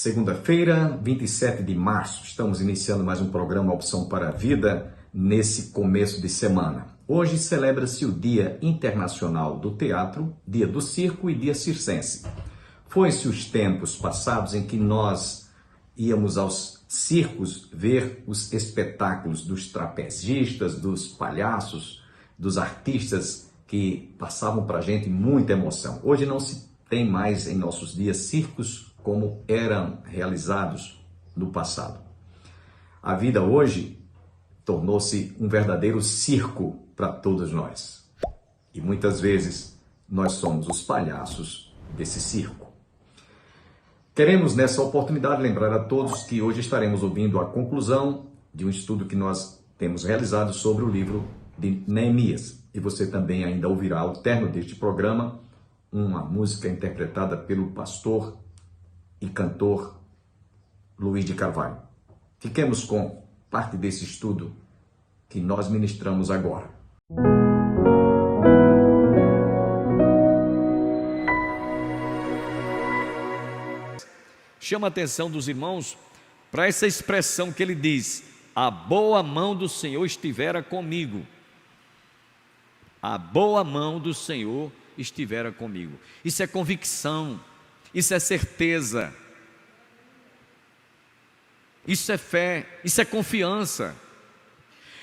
Segunda-feira, 27 de março, estamos iniciando mais um programa Opção para a Vida nesse começo de semana. Hoje celebra-se o Dia Internacional do Teatro, Dia do Circo e Dia Circense. Foi-se os tempos passados em que nós íamos aos circos ver os espetáculos dos trapezistas, dos palhaços, dos artistas que passavam para a gente muita emoção. Hoje não se tem mais em nossos dias circos como eram realizados no passado. A vida hoje tornou-se um verdadeiro circo para todos nós. E muitas vezes nós somos os palhaços desse circo. Queremos nessa oportunidade lembrar a todos que hoje estaremos ouvindo a conclusão de um estudo que nós temos realizado sobre o livro de Neemias. E você também ainda ouvirá ao término deste programa uma música interpretada pelo pastor e cantor Luiz de Carvalho. Fiquemos com parte desse estudo que nós ministramos agora. Chama a atenção dos irmãos para essa expressão que ele diz: a boa mão do Senhor estivera comigo. A boa mão do Senhor estivera comigo. Isso é convicção, isso é certeza, isso é fé, isso é confiança.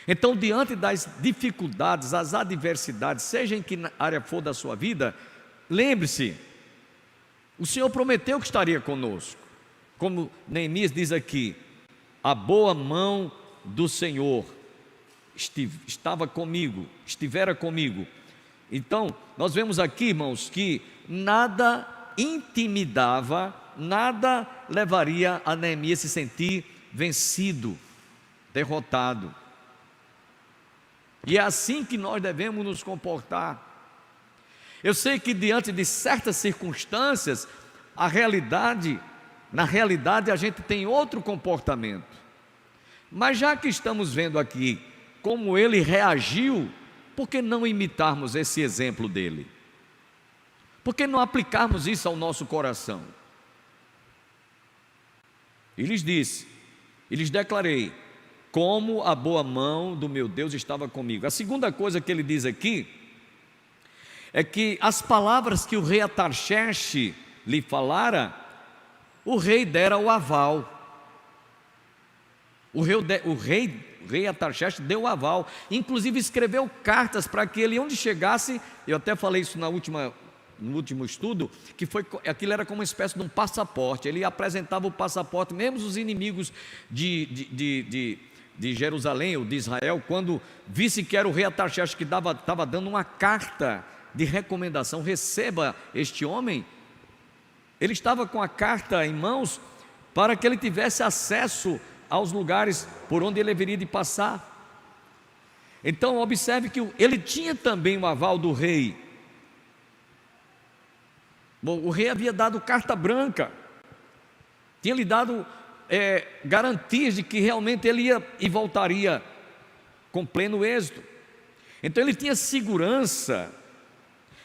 Então, diante das dificuldades, das adversidades, seja em que área for da sua vida, lembre-se, o Senhor prometeu que estaria conosco. Como Neemias diz aqui, a boa mão do Senhor estava comigo, estivera comigo. Então, nós vemos aqui, irmãos, que nada intimidava, nada levaria a Neemias se sentir vencido, derrotado. E é assim que nós devemos nos comportar. Eu sei que diante de certas circunstâncias, na realidade a gente tem outro comportamento. Mas já que estamos vendo aqui como ele reagiu, por que não imitarmos esse exemplo dele? Por que não aplicarmos isso ao nosso coração? E lhes disse, e lhes declarei, como a boa mão do meu Deus estava comigo. A segunda coisa que ele diz aqui é que as palavras que o rei Atarxerxes lhe falara, o rei dera o aval. O rei Atarxerxes deu o aval, inclusive escreveu cartas para que ele, onde chegasse, eu até falei isso no último estudo, que aquilo era como uma espécie de um passaporte. Ele apresentava o passaporte, mesmo os inimigos de Jerusalém ou de Israel, quando visse que era o rei Atarxerxes que estava dando uma carta de recomendação, receba este homem, ele estava com a carta em mãos para que ele tivesse acesso aos lugares por onde ele haveria de passar. Então observe que ele tinha também o aval do rei. Bom, o rei havia dado carta branca, tinha lhe dado garantias de que realmente ele ia e voltaria com pleno êxito. Então ele tinha segurança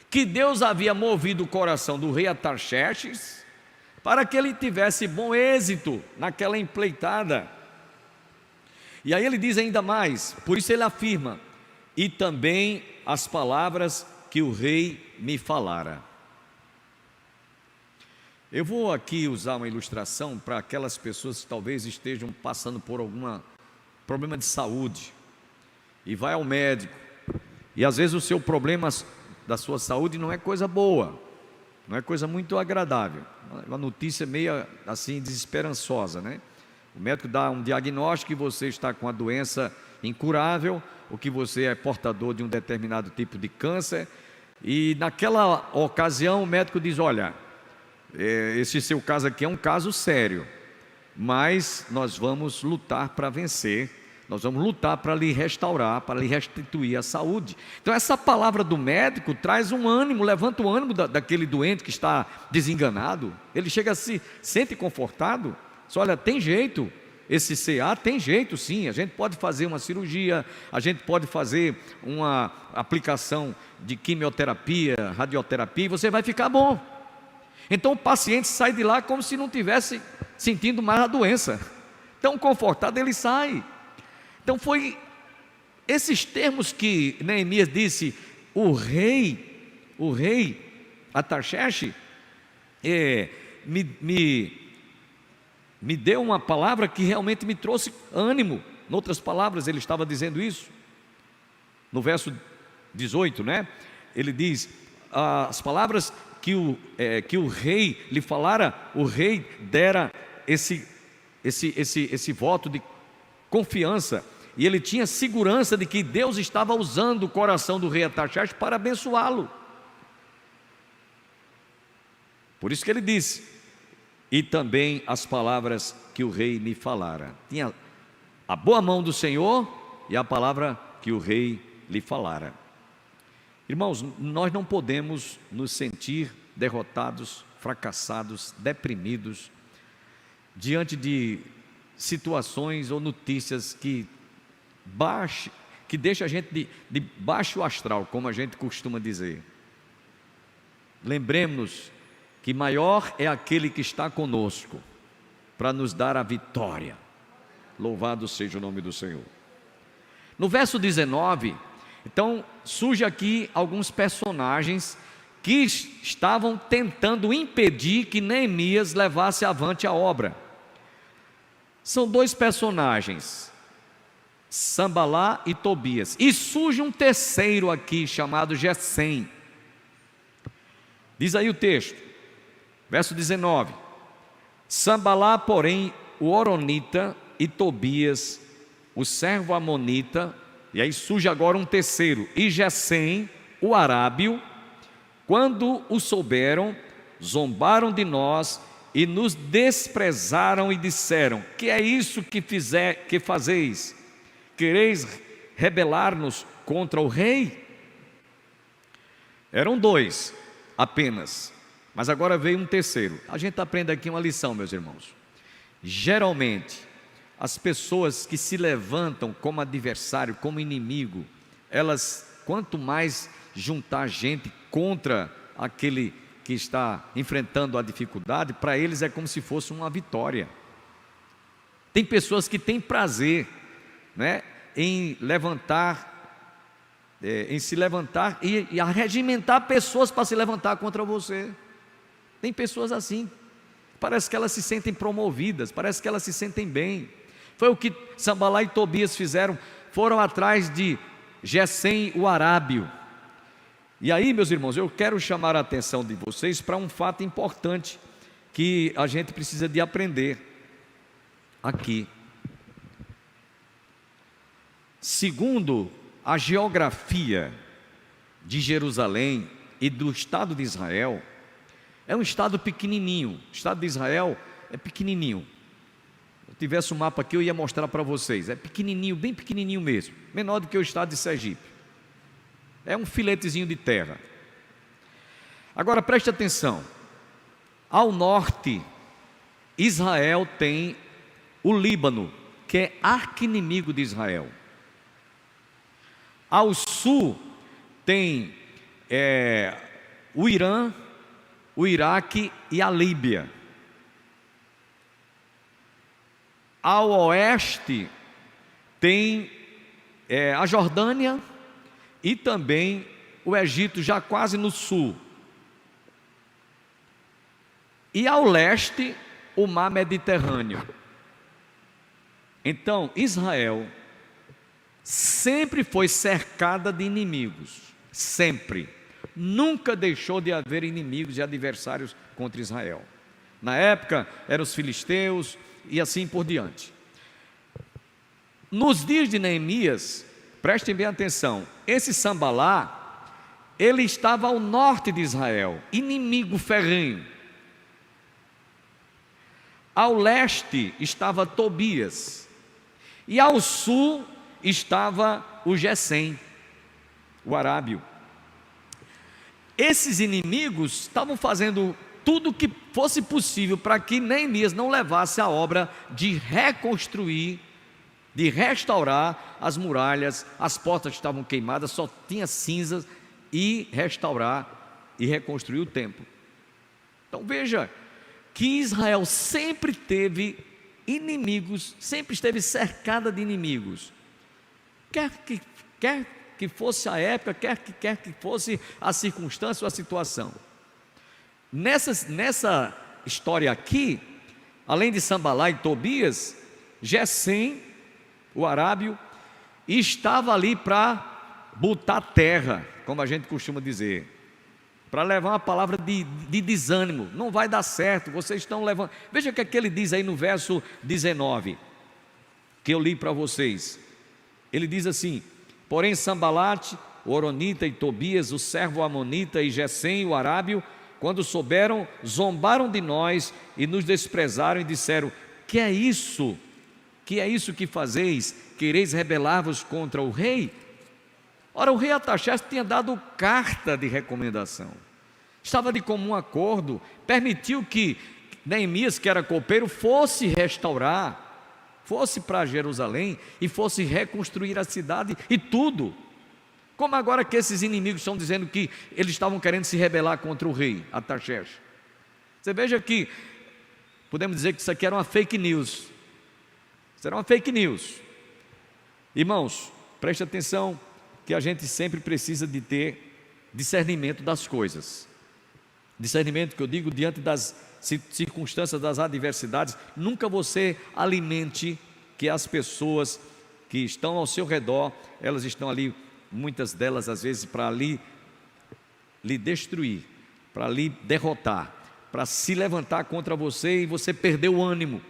que Deus havia movido o coração do rei Atarxerxes para que ele tivesse bom êxito naquela empreitada. E aí ele diz ainda mais, por isso ele afirma, e também as palavras que o rei me falara. Eu vou aqui usar uma ilustração para aquelas pessoas que talvez estejam passando por algum problema de saúde, e vai ao médico, e às vezes o seu problema da sua saúde não é coisa boa, não é coisa muito agradável, uma notícia meio assim desesperançosa, né? O médico dá um diagnóstico que você está com a doença incurável, ou que você é portador de um determinado tipo de câncer, e naquela ocasião o médico diz, olha, esse seu caso aqui é um caso sério, mas nós vamos lutar para vencer, nós vamos lutar para lhe restaurar, para lhe restituir a saúde. Então essa palavra do médico traz um ânimo, levanta o ânimo daquele doente que está desenganado. Ele chega a se sente confortado, diz, olha, tem jeito, esse CA tem jeito sim, a gente pode fazer uma cirurgia, a gente pode fazer uma aplicação de quimioterapia, radioterapia, e você vai ficar bom. Então o paciente sai de lá como se não tivesse sentindo mais a doença. Tão confortado, ele sai. Então foi esses termos que Neemias disse: o rei Artaxerxes me deu uma palavra que realmente me trouxe ânimo. Em outras palavras, ele estava dizendo isso. No verso 18, né? Ele diz: as palavras que o rei lhe falara, o rei dera esse voto de confiança, e ele tinha segurança de que Deus estava usando o coração do rei Artaxerxes para abençoá-lo. Por isso que ele disse: e também as palavras que o rei me falara. Tinha a boa mão do Senhor e a palavra que o rei lhe falara. Irmãos, nós não podemos nos sentir derrotados, fracassados, deprimidos, diante de situações ou notícias que deixam a gente de baixo astral, como a gente costuma dizer. Lembremos-nos que maior é aquele que está conosco para nos dar a vitória. Louvado seja o nome do Senhor. No verso 19, então, surge aqui alguns personagens que estavam tentando impedir que Neemias levasse avante a obra. São dois personagens, Sambalá e Tobias, e surge um terceiro aqui chamado Gesem. Diz aí o texto, verso 19: Sambalá, porém, o horonita, e Tobias, o servo amonita, e aí surge agora um terceiro, e Gesem, o arábio, quando o souberam, zombaram de nós e nos desprezaram e disseram: que é isso que fazeis? Quereis rebelar-nos contra o rei? Eram dois apenas, mas agora veio um terceiro. A gente aprende aqui uma lição, meus irmãos. Geralmente, as pessoas que se levantam como adversário, como inimigo, elas, quanto mais juntar gente contra aquele que está enfrentando a dificuldade, para eles é como se fosse uma vitória. Tem pessoas que têm prazer, né, em se levantar e arregimentar pessoas para se levantar contra você. Tem pessoas assim, parece que elas se sentem promovidas, parece que elas se sentem bem. Foi o que Sambalá e Tobias fizeram, foram atrás de Gesem, o arábio. E aí, meus irmãos, eu quero chamar a atenção de vocês para um fato importante que a gente precisa de aprender aqui. Segundo a geografia de Jerusalém e do Estado de Israel, é um estado pequenininho. O Estado de Israel é pequenininho. Se eu tivesse um mapa aqui, eu ia mostrar para vocês. É pequenininho, bem pequenininho mesmo, menor do que o estado de Sergipe. É um filetezinho de terra. Agora preste atenção. Ao norte, Israel tem o Líbano, que é arqui-inimigo de Israel. Ao sul tem o Irã, o Iraque e a Líbia. Ao oeste tem a Jordânia e também o Egito, já quase no sul. E ao leste, o mar Mediterrâneo. Então, Israel sempre foi cercada de inimigos, sempre. Nunca deixou de haver inimigos e adversários contra Israel. Na época, eram os filisteus e assim por diante. Nos dias de Neemias, prestem bem atenção, esse Sambalá, ele estava ao norte de Israel, inimigo ferrenho. Ao leste estava Tobias, e ao sul estava o Gesem, o arábio. Esses inimigos estavam fazendo tudo o que fosse possível para que Neemias não levasse a obra de reconstruir, de restaurar as muralhas, as portas estavam queimadas, só tinha cinzas, e restaurar e reconstruir o templo. Então veja, que Israel sempre teve inimigos, sempre esteve cercada de inimigos, quer que fosse a época, quer que fosse a circunstância ou a situação. Nessa história aqui, além de Sambalá e Tobias, Gesem, o arábio, estava ali para botar terra, como a gente costuma dizer, para levar uma palavra de desânimo. Não vai dar certo, vocês estão levando. Veja o que é que ele diz aí no verso 19, que eu li para vocês. Ele diz assim: porém Sambalate, o horonita, e Tobias, o servo amonita, e Gesem, o arábio, quando souberam, zombaram de nós e nos desprezaram e disseram: que é isso? Que é isso que fazeis? Quereis rebelar-vos contra o rei? Ora, o rei Artaxerxes tinha dado carta de recomendação, estava de comum acordo, permitiu que Neemias, que era copeiro, fosse restaurar, fosse para Jerusalém e fosse reconstruir a cidade e tudo. Como agora que esses inimigos estão dizendo que eles estavam querendo se rebelar contra o rei Artaxerxes. Você veja que podemos dizer que isso aqui era uma fake news. Isso era uma fake news. Irmãos, preste atenção que a gente sempre precisa de ter discernimento das coisas. Discernimento que eu digo diante das circunstâncias, das adversidades. Nunca você alimente que as pessoas que estão ao seu redor, elas estão ali, muitas delas às vezes para lhe destruir, para lhe derrotar, para se levantar contra você e você perder o ânimo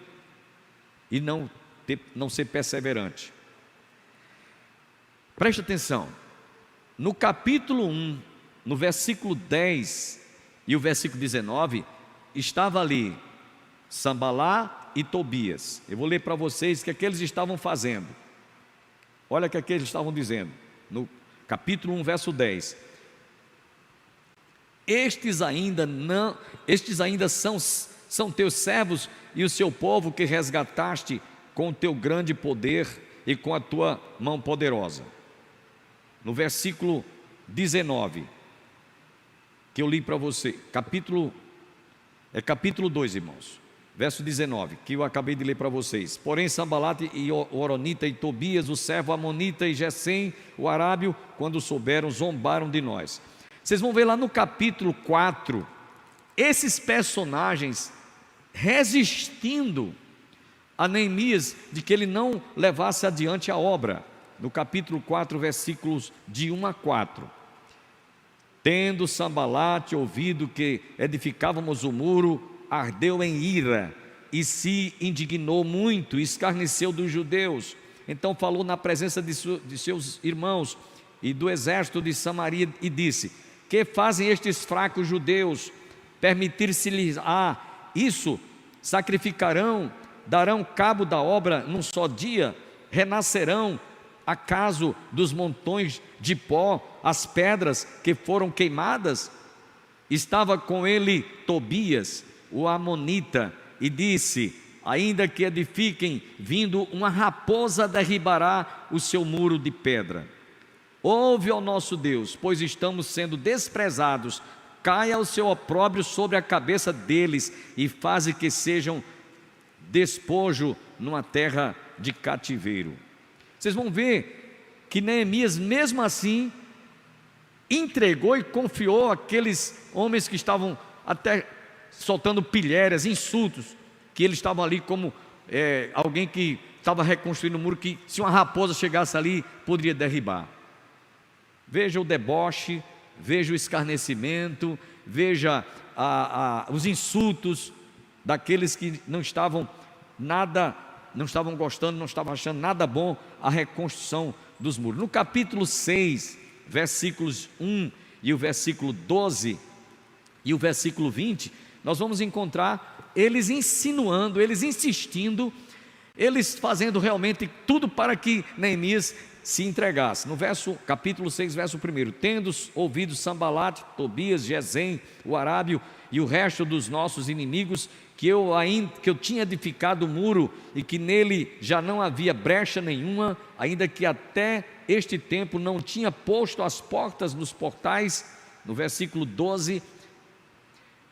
e não ser perseverante. Preste atenção, no capítulo 1, no versículo 10 e o versículo 19, estava ali Sambalá e Tobias. Eu vou ler para vocês o que eles estavam fazendo. Olha o que eles estavam dizendo, no capítulo 1, verso 10. Estes ainda são teus servos e o seu povo que resgataste com o teu grande poder e com a tua mão poderosa. No versículo 19, que eu li para você, capítulo 2, irmãos, verso 19, que eu acabei de ler para vocês. Porém Sambalate e o horonita e Tobias, o servo amonita, e Gesem, o arábio, quando souberam, zombaram de nós. Vocês vão ver lá no capítulo 4, esses personagens resistindo a Neemias de que ele não levasse adiante a obra. No capítulo 4, versículos de 1 a 4. Tendo Sambalate ouvido que edificávamos o muro, ardeu em ira e se indignou muito, escarneceu dos judeus. Então falou na presença de seus irmãos e do exército de Samaria e disse: que fazem estes fracos judeus? Permitir-se-lhes isso? Sacrificarão, darão cabo da obra num só dia? Renascerão acaso dos montões de pó as pedras que foram queimadas? Estava com ele Tobias, o amonita, e disse: ainda que edifiquem, vindo uma raposa derribará o seu muro de pedra. Ouve ao nosso Deus, pois estamos sendo desprezados. Caia o seu opróbrio sobre a cabeça deles e faze que sejam despojo numa terra de cativeiro. Vocês vão ver que Neemias, mesmo assim, entregou e confiou aqueles homens que estavam até soltando pilhérias, insultos, que eles estavam ali como alguém que estava reconstruindo o muro, que se uma raposa chegasse ali, poderia derribar. Veja o deboche, veja o escarnecimento, veja os insultos daqueles que não estavam gostando, não estavam achando nada bom a reconstrução dos muros. No capítulo 6, versículos 1 e o versículo 12 e o versículo 20, nós vamos encontrar eles insinuando, eles insistindo, eles fazendo realmente tudo para que Neemias se entregasse. No capítulo 6, verso 1: tendo ouvido Sambalate, Tobias, Gesem, o arábio e o resto dos nossos inimigos, que eu tinha edificado o muro e que nele já não havia brecha nenhuma, ainda que até este tempo não tinha posto as portas nos portais. No versículo 12: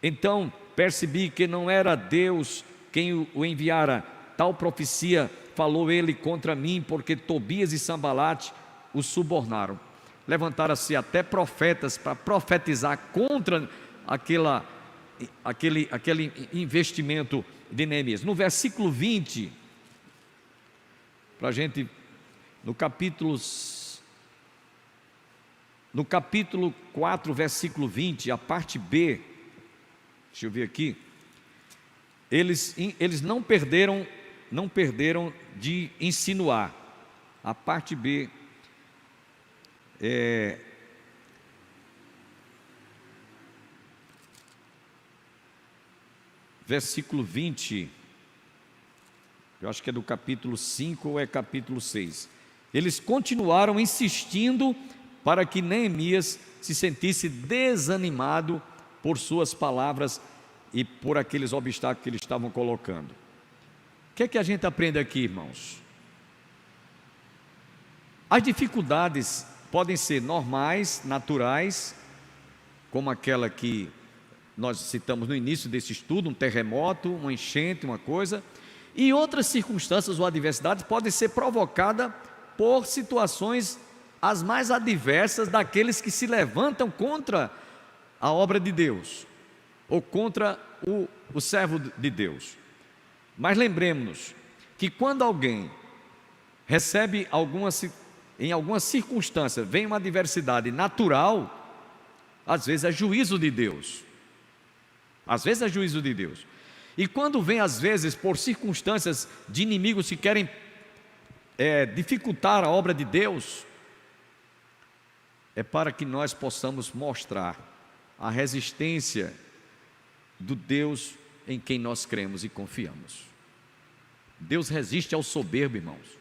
Então percebi que não era Deus quem o enviara. Tal profecia falou ele contra mim, porque Tobias e Sambalate o subornaram. Levantaram-se até profetas para profetizar contra aquele investimento de Neemias. No versículo 20, para a gente, no capítulo 4, versículo 20, a parte B, deixa eu ver aqui, eles não perderam de insinuar. A parte B versículo 20, eu acho que é do capítulo 5 ou é capítulo 6. Eles continuaram insistindo para que Neemias se sentisse desanimado por suas palavras e por aqueles obstáculos que eles estavam colocando. O que é que a gente aprende aqui, irmãos? As dificuldades podem ser normais, naturais, como aquela que nós citamos no início desse estudo, um terremoto, uma enchente, uma coisa, e outras circunstâncias ou adversidades podem ser provocadas por situações as mais adversas daqueles que se levantam contra a obra de Deus, ou contra o servo de Deus. Mas lembremos-nos que quando alguém recebe em alguma circunstância, vem uma adversidade natural, às vezes é juízo de Deus. Às vezes é juízo de Deus. E quando vem, às vezes, por circunstâncias de inimigos que querem dificultar a obra de Deus, é para que nós possamos mostrar a resistência do Deus em quem nós cremos e confiamos. Deus resiste ao soberbo, irmãos.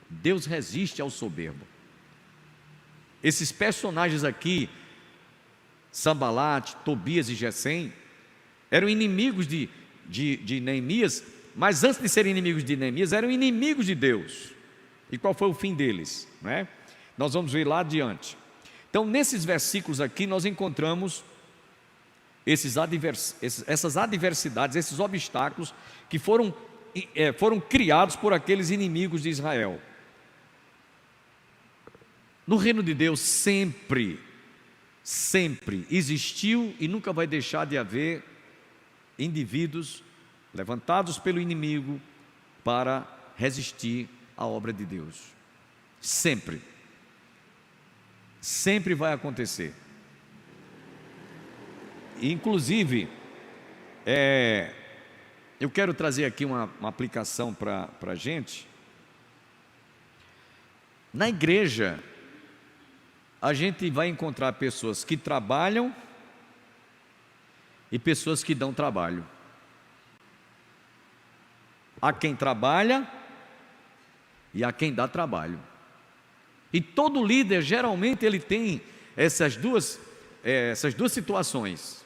Deus resiste ao soberbo. Esses personagens aqui, Sambalate, Tobias e Gesem, eram inimigos de Neemias, mas antes de serem inimigos de Neemias, eram inimigos de Deus. E qual foi o fim deles, não é? Nós vamos ver lá adiante. Então, nesses versículos aqui, nós encontramos essas adversidades, esses obstáculos que foram criados por aqueles inimigos de Israel. No reino de Deus sempre existiu e nunca vai deixar de haver indivíduos levantados pelo inimigo para resistir à obra de Deus. Sempre vai acontecer. Inclusive, eu quero trazer aqui uma aplicação para a gente. Na igreja, a gente vai encontrar pessoas que trabalham e pessoas que dão trabalho. Há quem trabalha e há quem dá trabalho. E todo líder, geralmente, ele tem essas duas situações.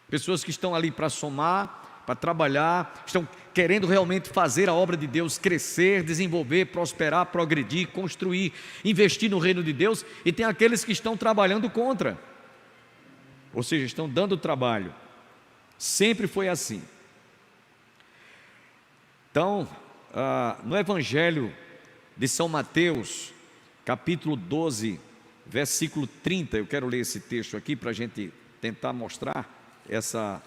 Pessoas que estão ali para somar, para trabalhar, estão querendo realmente fazer a obra de Deus crescer, desenvolver, prosperar, progredir, construir, investir no reino de Deus, e tem aqueles que estão trabalhando contra, ou seja, estão dando trabalho. Sempre foi assim. Então, no Evangelho de São Mateus, capítulo 12, versículo 30, eu quero ler esse texto aqui para a gente tentar mostrar essa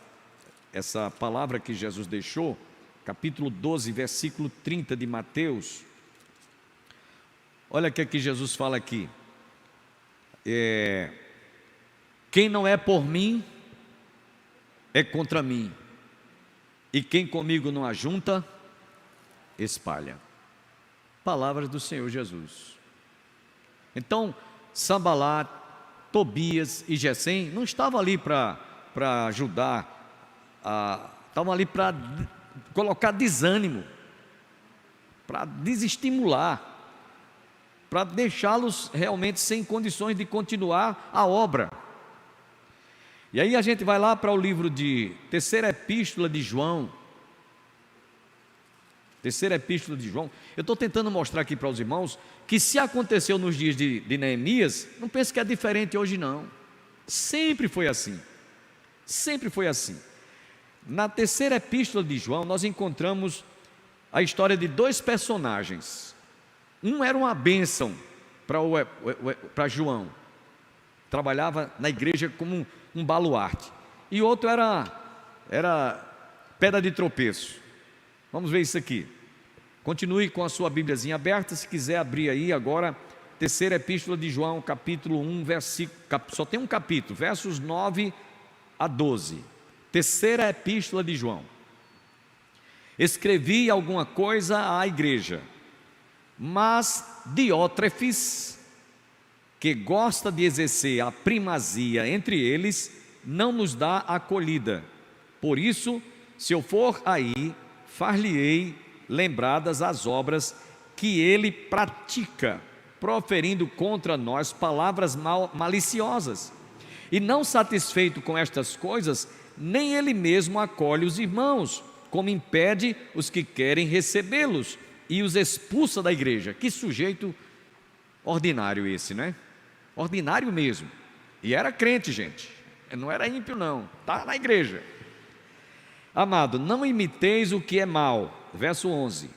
palavra que Jesus deixou. Capítulo 12, versículo 30 de Mateus. Olha o que é que Jesus fala aqui. Quem não é por mim, é contra mim, e quem comigo não ajunta, espalha. Palavras do Senhor Jesus. Então, Sambalate, Tobias e Gesem não estavam ali para ajudar, estavam ali para colocar desânimo, para desestimular, para deixá-los realmente sem condições de continuar a obra. E aí a gente vai lá para o livro de Terceira Epístola de João. Terceira Epístola de João. Eu estou tentando mostrar aqui para os irmãos que se aconteceu nos dias de Neemias, não pense que é diferente hoje não. Sempre foi assim. Sempre foi assim. Na terceira epístola de João, nós encontramos a história de dois personagens. Um era uma bênção para João, trabalhava na igreja como um baluarte, e outro era pedra de tropeço. Vamos ver isso aqui. Continue com a sua Bíbliazinha aberta, se quiser abrir aí agora, terceira epístola de João, capítulo 1, só tem um capítulo, versos 9 a 12. Terceira epístola de João. Escrevi alguma coisa à igreja, mas Diótrefes, que gosta de exercer a primazia entre eles, não nos dá acolhida. Por isso, se eu for aí, far-lhe-ei lembradas as obras que ele pratica, proferindo contra nós palavras maliciosas. E não satisfeito com estas coisas, nem ele mesmo acolhe os irmãos, como impede os que querem recebê-los e os expulsa da igreja. Que sujeito ordinário esse, né? Ordinário mesmo. E era crente, gente, não era ímpio não, está na igreja. Amado, não imiteis o que é mal, verso 11,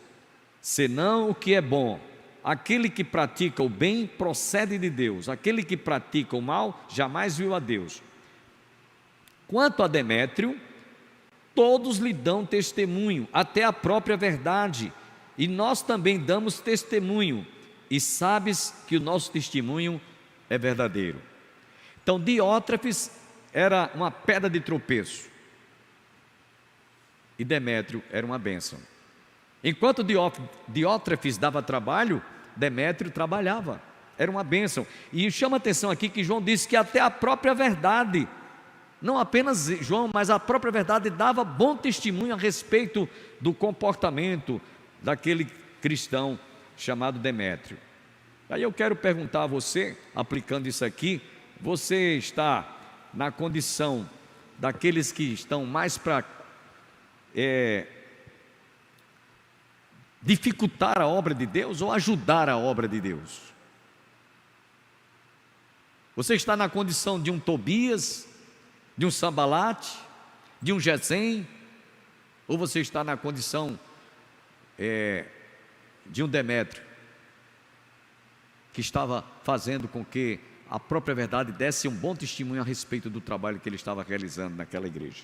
senão o que é bom. Aquele que pratica o bem procede de Deus, aquele que pratica o mal jamais viu a Deus. Quanto a Demétrio, todos lhe dão testemunho, até a própria verdade, e nós também damos testemunho, e sabes que o nosso testemunho é verdadeiro. Então Diótrefes era uma pedra de tropeço, e Demétrio era uma bênção. Enquanto Diótrefes dava trabalho, Demétrio trabalhava, era uma bênção. E chama a atenção aqui que João disse que até a própria verdade, não apenas João, mas a própria verdade dava bom testemunho a respeito do comportamento daquele cristão chamado Demétrio. Aí eu quero perguntar a você, aplicando isso aqui, você está na condição daqueles que estão mais para dificultar a obra de Deus ou ajudar a obra de Deus? Você está na condição de um Tobias, de um Sambalate, de um Gesem, ou você está na condição de um Demétrio, que estava fazendo com que a própria verdade desse um bom testemunho a respeito do trabalho que ele estava realizando naquela igreja?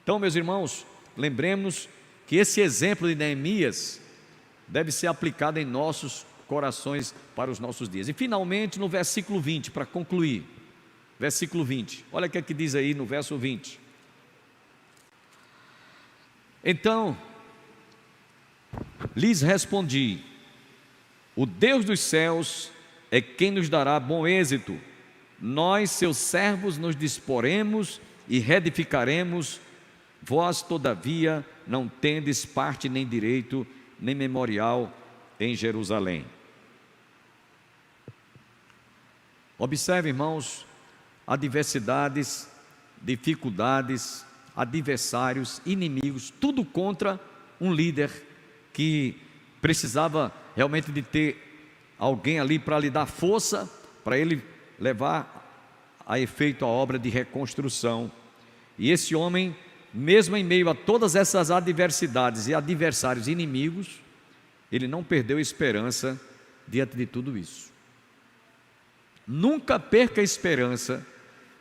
Então, meus irmãos, lembremos que esse exemplo de Neemias deve ser aplicado em nossos corações para os nossos dias. E finalmente no versículo 20, para concluir, versículo 20, olha o que é que diz aí no verso 20. Então lhes respondi: o Deus dos céus é quem nos dará bom êxito. Nós, seus servos, nos disporemos e reedificaremos. Vós, todavia, não tendes parte nem direito, nem memorial em Jerusalém. Observe, irmãos, adversidades, dificuldades, adversários, inimigos, tudo contra um líder que precisava realmente de ter alguém ali para lhe dar força, para ele levar a efeito a obra de reconstrução. E esse homem, mesmo em meio a todas essas adversidades e adversários inimigos, ele não perdeu a esperança diante de tudo isso. Nunca perca a esperança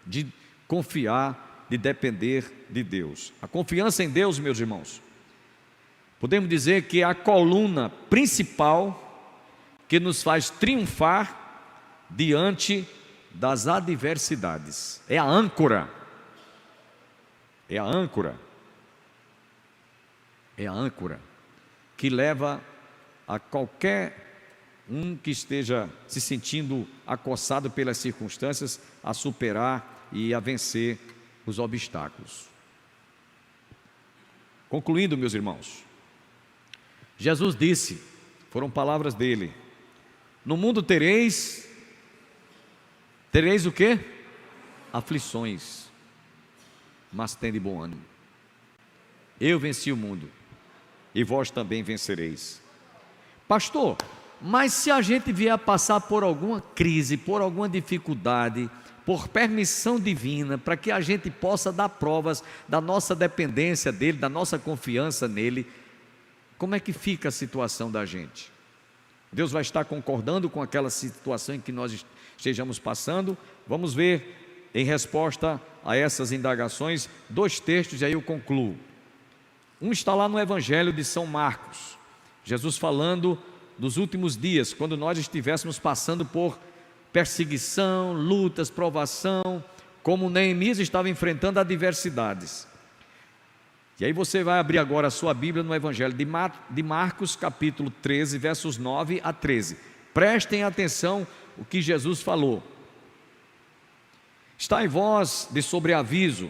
de confiar, de depender de Deus. A confiança em Deus, meus irmãos, podemos dizer que é a coluna principal que nos faz triunfar diante das adversidades. É a âncora. É a âncora que leva a qualquer um que esteja se sentindo acossado pelas circunstâncias a superar e a vencer os obstáculos. Concluindo, meus irmãos, Jesus disse, foram palavras dele: no mundo tereis o quê? Aflições, mas tende bom ânimo. Eu venci o mundo, e vós também vencereis. Pastor, mas se a gente vier a passar por alguma crise, por alguma dificuldade, por permissão divina, para que a gente possa dar provas da nossa dependência dele, da nossa confiança nele, como é que fica a situação da gente? Deus vai estar concordando com aquela situação em que nós estejamos passando? Vamos ver, em resposta a essas indagações, 2 textos e aí eu concluo. Um está lá no Evangelho de São Marcos, Jesus falando dos últimos dias, quando nós estivéssemos passando por perseguição, lutas, provação, como Neemias estava enfrentando adversidades. E aí você vai abrir agora a sua Bíblia no Evangelho de Marcos, capítulo 13, versos 9 a 13. Prestem atenção o que Jesus falou. Estai vós de sobreaviso,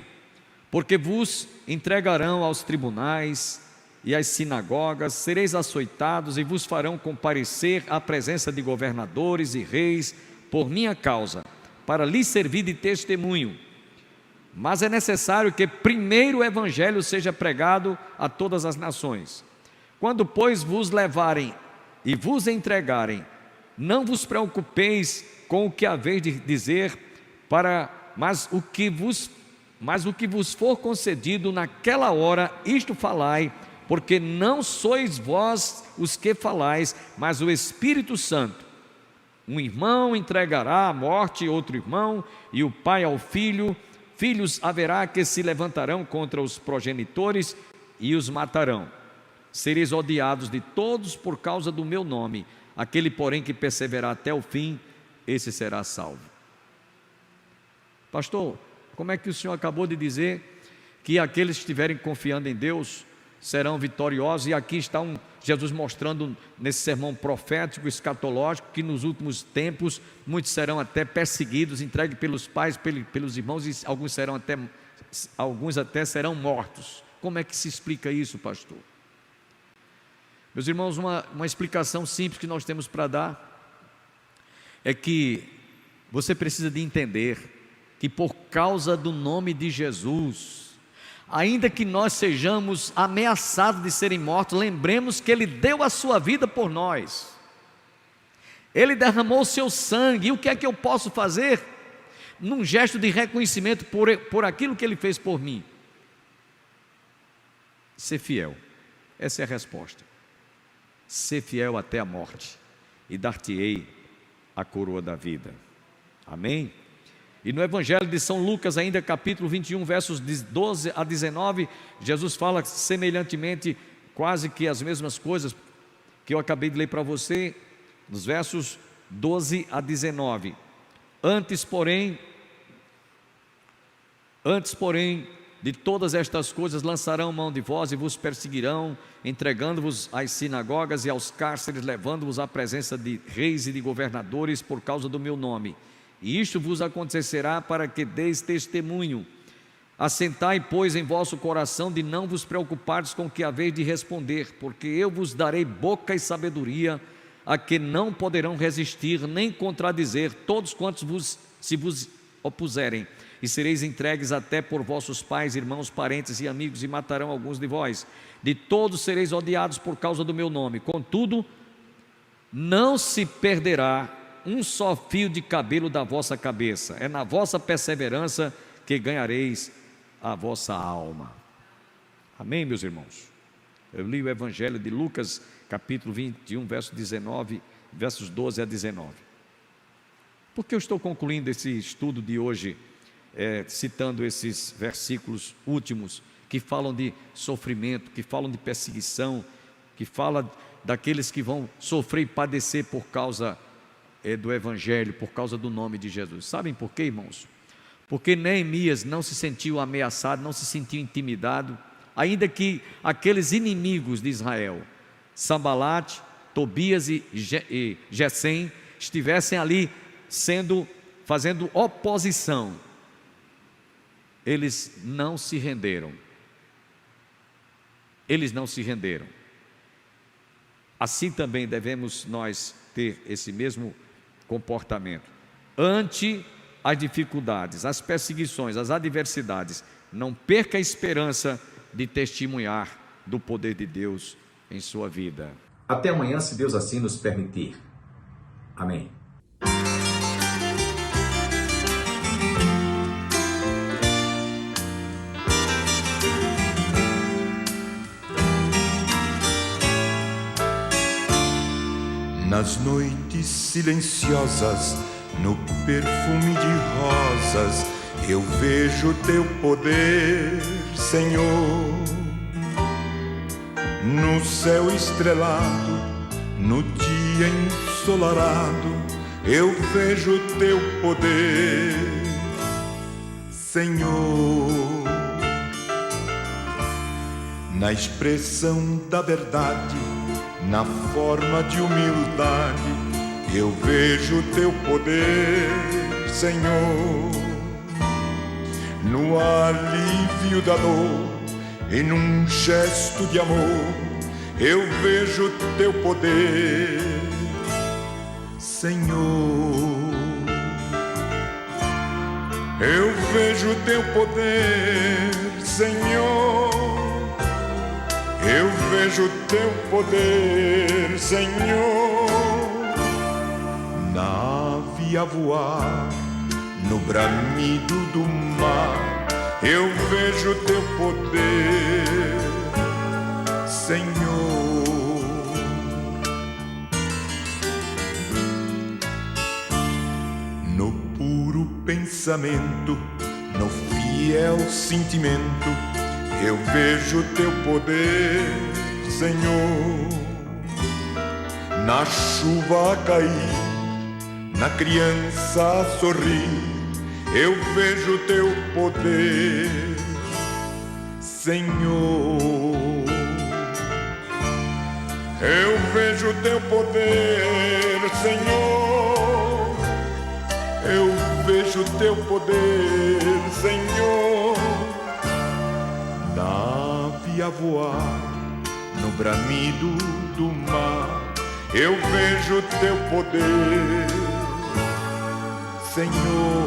porque vos entregarão aos tribunais e às sinagogas, sereis açoitados e vos farão comparecer à presença de governadores e reis por minha causa, para lhes servir de testemunho. Mas é necessário que primeiro o Evangelho seja pregado a todas as nações. Quando, pois, vos levarem e vos entregarem, não vos preocupeis com o que haveis de dizer, mas o que vos for concedido naquela hora, isto falai, porque não sois vós os que falais, mas o Espírito Santo. Um irmão entregará à morte outro irmão, e o pai ao filho. Filhos haverá que se levantarão contra os progenitores e os matarão. Sereis odiados de todos por causa do meu nome. Aquele, porém, que perseverar até o fim, esse será salvo. Pastor, como é que o senhor acabou de dizer que aqueles que estiverem confiando em Deus serão vitoriosos? E aqui está Jesus mostrando nesse sermão profético, escatológico, que nos últimos tempos muitos serão até perseguidos, entregues pelos pais, pelos irmãos, e alguns até serão mortos. Como é que se explica isso, pastor? Meus irmãos, uma explicação simples que nós temos para dar é que você precisa de entender que por causa do nome de Jesus, ainda que nós sejamos ameaçados de serem mortos, lembremos que Ele deu a sua vida por nós. Ele derramou o seu sangue. E o que é que eu posso fazer? Num gesto de reconhecimento por aquilo que Ele fez por mim. Ser fiel. Essa é a resposta. Ser fiel até a morte, e dar-te-ei a coroa da vida. Amém? E no Evangelho de São Lucas, ainda capítulo 21, versos 12 a 19, Jesus fala semelhantemente, quase que as mesmas coisas que eu acabei de ler para você, nos versos 12 a 19. Antes, porém, de todas estas coisas lançarão mão de vós e vos perseguirão, entregando-vos às sinagogas e aos cárceres, levando-vos à presença de reis e de governadores por causa do meu nome. E isto vos acontecerá para que deis testemunho. Assentai, pois, em vosso coração de não vos preocupardes com o que haveis de responder, porque eu vos darei boca e sabedoria, a que não poderão resistir nem contradizer todos quantos se vos opuserem, e sereis entregues até por vossos pais, irmãos, parentes e amigos, e matarão alguns de vós. De todos sereis odiados por causa do meu nome. Contudo, não se perderá um só fio de cabelo da vossa cabeça. É na vossa perseverança que ganhareis a vossa alma. Amém, meus irmãos? Eu li o Evangelho de Lucas, capítulo 21, versos 12 a 19. Por que eu estou concluindo esse estudo de hoje, citando esses versículos últimos, que falam de sofrimento, que falam de perseguição, que falam daqueles que vão sofrer e padecer por causa do Evangelho, por causa do nome de Jesus? Sabem por quê, irmãos? Porque Neemias não se sentiu ameaçado, não se sentiu intimidado, ainda que aqueles inimigos de Israel, Sanbalate, Tobias e Gesem, estivessem ali fazendo oposição, eles não se renderam. Eles não se renderam. Assim também devemos nós ter esse mesmo comportamento. Ante as dificuldades, as perseguições, as adversidades, não perca a esperança de testemunhar do poder de Deus em sua vida. Até amanhã, se Deus assim nos permitir. Amém. Nas noites silenciosas, no perfume de rosas, eu vejo teu poder, Senhor. No céu estrelado, no dia ensolarado, eu vejo teu poder, Senhor. Na expressão da verdade, na forma de humildade, eu vejo teu poder, Senhor. No alívio da dor e num gesto de amor, eu vejo teu poder, Senhor. Eu vejo teu poder, Senhor. Eu vejo teu poder, Senhor. Na ave a voar, no bramido do mar, eu vejo teu poder, Senhor. No puro pensamento, no fiel sentimento, eu vejo teu poder, Senhor. Na chuva a cair, na criança a sorrir, eu vejo teu poder, Senhor. Eu vejo teu poder, Senhor. Eu vejo teu poder, Senhor. Na ave a voar, no bramido do mar, eu vejo teu poder, Senhor.